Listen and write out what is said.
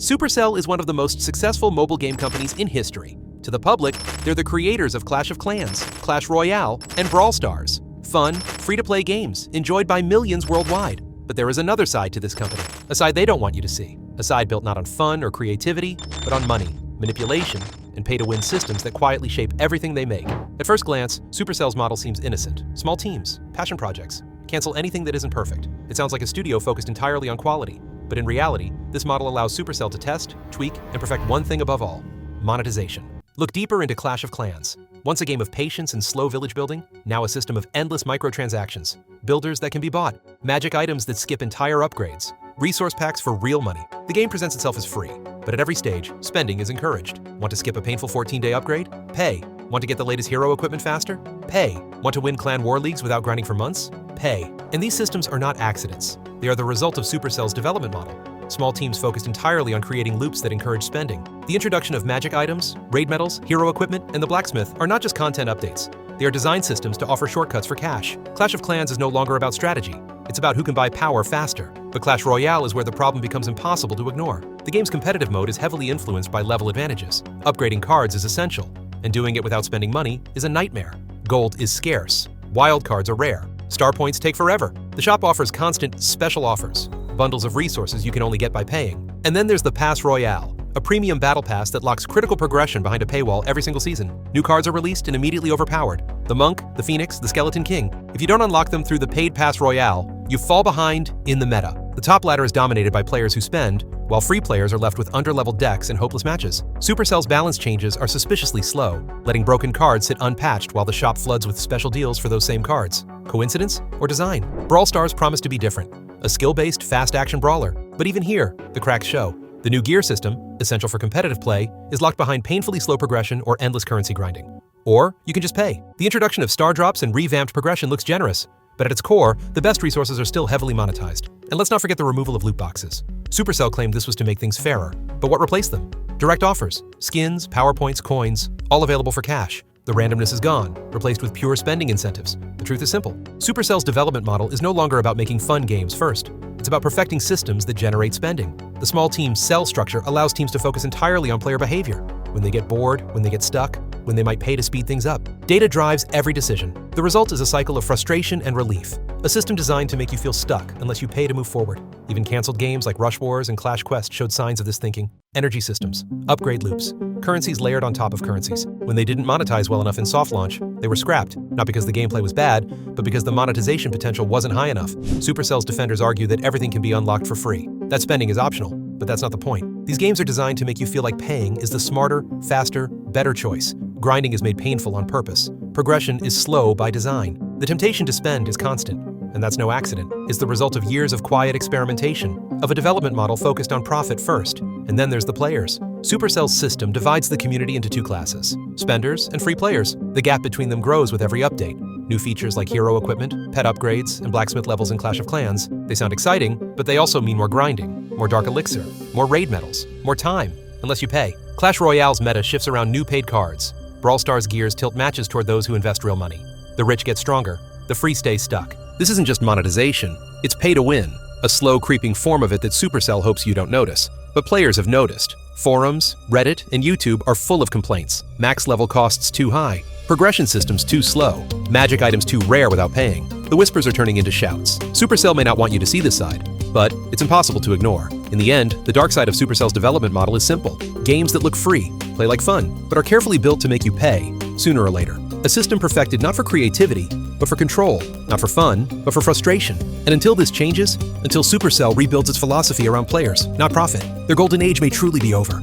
Supercell is one of the most successful mobile game companies in history. To the public, they're the creators of Clash of Clans, Clash Royale, and Brawl Stars. Fun, free-to-play games enjoyed by millions worldwide. But there is another side to this company, a side they don't want you to see. A side built not on fun or creativity, but on money, manipulation, and pay-to-win systems that quietly shape everything they make. At first glance, Supercell's model seems innocent. Small teams, passion projects, cancel anything that isn't perfect. It sounds like a studio focused entirely on quality. But in reality, this model allows Supercell to test, tweak, and perfect one thing above all: monetization. Look deeper into Clash of Clans. Once a game of patience and slow village building, now a system of endless microtransactions, builders that can be bought, magic items that skip entire upgrades, resource packs for real money. The game presents itself as free, but at every stage, spending is encouraged. Want to skip a painful 14-day upgrade? Pay. Want to get the latest hero equipment faster? Pay. Want to win clan war leagues without grinding for months? Pay. And these systems are not accidents. They are the result of Supercell's development model. Small teams focused entirely on creating loops that encourage spending. The introduction of magic items, raid medals, hero equipment, and the blacksmith are not just content updates. They are design systems to offer shortcuts for cash. Clash of Clans is no longer about strategy. It's about who can buy power faster. But Clash Royale is where the problem becomes impossible to ignore. The game's competitive mode is heavily influenced by level advantages. Upgrading cards is essential, and doing it without spending money is a nightmare. Gold is scarce. Wild cards are rare. Star points take forever. The shop offers constant special offers, bundles of resources you can only get by paying. And then there's the Pass Royale, a premium battle pass that locks critical progression behind a paywall every single season. New cards are released and immediately overpowered. The Monk, the Phoenix, the Skeleton King. If you don't unlock them through the paid Pass Royale, you fall behind in the meta. The top ladder is dominated by players who spend, while free players are left with underleveled decks and hopeless matches. Supercell's balance changes are suspiciously slow, letting broken cards sit unpatched while the shop floods with special deals for those same cards. Coincidence or design? Brawl Stars promised to be different. A skill-based, fast-action brawler. But even here, the cracks show. The new gear system, essential for competitive play, is locked behind painfully slow progression or endless currency grinding. Or you can just pay. The introduction of star drops and revamped progression looks generous, but at its core, the best resources are still heavily monetized. And let's not forget the removal of loot boxes. Supercell claimed this was to make things fairer, but what replaced them? Direct offers, skins, PowerPoints, coins, all available for cash. The randomness is gone, replaced with pure spending incentives. The truth is simple. Supercell's development model is no longer about making fun games first. It's about perfecting systems that generate spending. The small team cell structure allows teams to focus entirely on player behavior. When they get bored, when they get stuck, when they might pay to speed things up. Data drives every decision. The result is a cycle of frustration and relief. A system designed to make you feel stuck unless you pay to move forward. Even canceled games like Rush Wars and Clash Quest showed signs of this thinking. Energy systems, upgrade loops, currencies layered on top of currencies. When they didn't monetize well enough in soft launch, they were scrapped, not because the gameplay was bad, but because the monetization potential wasn't high enough. Supercell's defenders argue that everything can be unlocked for free. That spending is optional, but that's not the point. These games are designed to make you feel like paying is the smarter, faster, better choice. Grinding is made painful on purpose. Progression is slow by design. The temptation to spend is constant, and that's no accident. It's the result of years of quiet experimentation, of a development model focused on profit first. And then there's the players. Supercell's system divides the community into two classes: spenders and free players. The gap between them grows with every update. New features like hero equipment, pet upgrades, and blacksmith levels in Clash of Clans. They sound exciting, but they also mean more grinding, more dark elixir, more raid medals, more time, unless you pay. Clash Royale's meta shifts around new paid cards. Brawl Stars gears tilt matches toward those who invest real money. The rich get stronger, the free stay stuck. This isn't just monetization, it's pay to win, a slow creeping form of it that Supercell hopes you don't notice. But players have noticed. Forums, Reddit, and YouTube are full of complaints. Max level costs too high, progression systems too slow, magic items too rare without paying. The whispers are turning into shouts. Supercell may not want you to see this side, but it's impossible to ignore. In the end, the dark side of Supercell's development model is simple. Games that look free, play like fun, but are carefully built to make you pay, sooner or later. A system perfected not for creativity, but for control. Not for fun, but for frustration. And until this changes, until Supercell rebuilds its philosophy around players, not profit, their golden age may truly be over.